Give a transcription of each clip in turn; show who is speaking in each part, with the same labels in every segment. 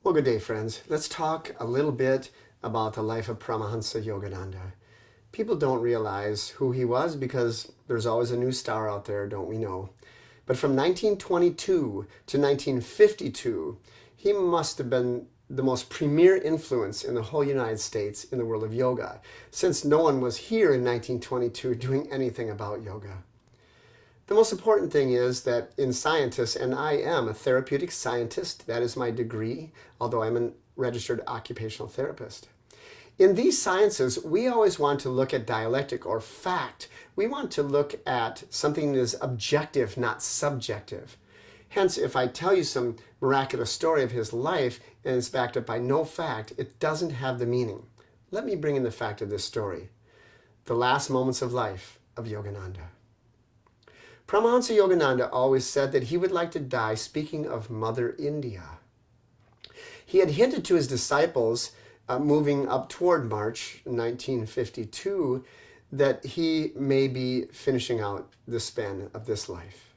Speaker 1: Well, good day, friends. Let's talk a little bit about the life of Paramahansa Yogananda. People don't realize who he was because there's always a new star out there, don't we know? But from 1922 to 1952, he must have been the most premier influence in the whole United States in the world of yoga, since no one was here in 1922 doing anything about yoga. The most important thing is that in scientists, and I am a therapeutic scientist, that is my degree, although I'm a registered occupational therapist. In these sciences, we always want to look at dialectic or fact. We want to look at something that is objective, not subjective. Hence, if I tell you some miraculous story of his life and it's backed up by no fact, it doesn't have the meaning. Let me bring in the fact of this story. The last moments of life of Yogananda. Paramahansa Yogananda always said that he would like to die speaking of Mother India. He had hinted to his disciples moving up toward March 1952 that he may be finishing out the span of this life.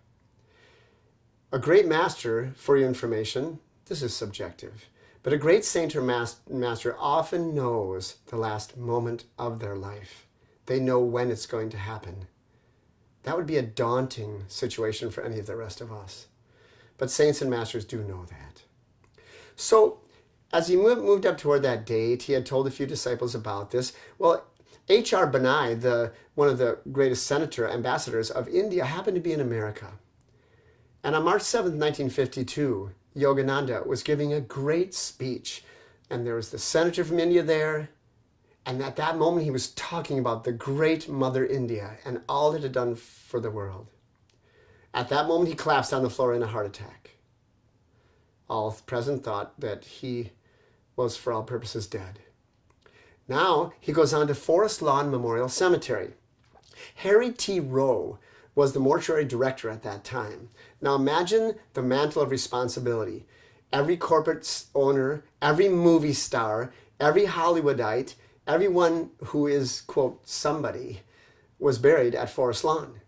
Speaker 1: A great master, for your information, this is subjective, but a great saint or master often knows the last moment of their life. They know when it's going to happen. That would be a daunting situation for any of the rest of us. But saints and masters do know that. So, as he moved up toward that date, he had told a few disciples about this. Well, H.R. Banai, one of the greatest ambassadors of India, happened to be in America. And on March 7th, 1952, Yogananda was giving a great speech. And there was the senator from India there. And at that moment, he was talking about the great Mother India and all it had done for the world. At that moment, he collapsed on the floor in a heart attack. All present thought that he was, for all purposes, dead. Now, he goes on to Forest Lawn Memorial Cemetery. Harry T. Rowe was the mortuary director at that time. Now, imagine the mantle of responsibility. Every corporate owner, every movie star, every Hollywoodite, everyone who is, quote, somebody, was buried at Forest Lawn.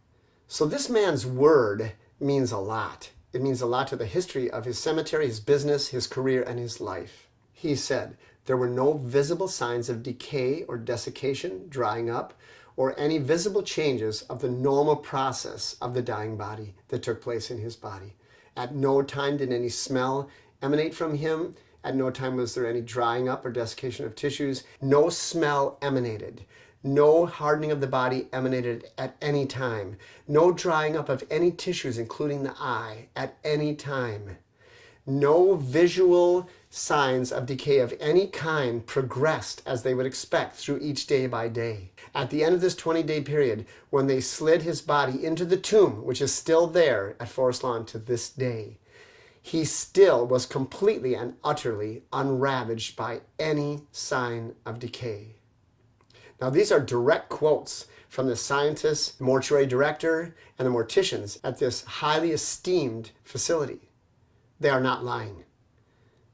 Speaker 1: So this man's word means a lot. It means a lot to the history of his cemetery, his business, his career, and his life. He said there were no visible signs of decay or desiccation, drying up, or any visible changes of the normal process of the dying body that took place in his body. At no time did any smell emanate from him. At no time was there any drying up or desiccation of tissues. No smell emanated. No hardening of the body emanated at any time. No drying up of any tissues, including the eye, at any time. No visual signs of decay of any kind progressed as they would expect through each day by day. At the end of this 20-day period, when they slid his body into the tomb, which is still there at Forest Lawn to this day, he still was completely and utterly unravaged by any sign of decay. Now, these are direct quotes from the scientists, mortuary director, and the morticians at this highly esteemed facility. They are not lying.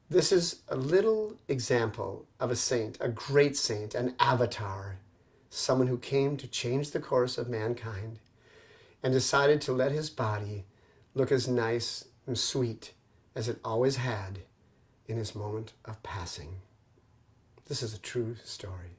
Speaker 1: This is a little example of a saint, a great saint, an avatar, someone who came to change the course of mankind and decided to let his body look as nice and sweet as it always had in his moment of passing. This is a true story.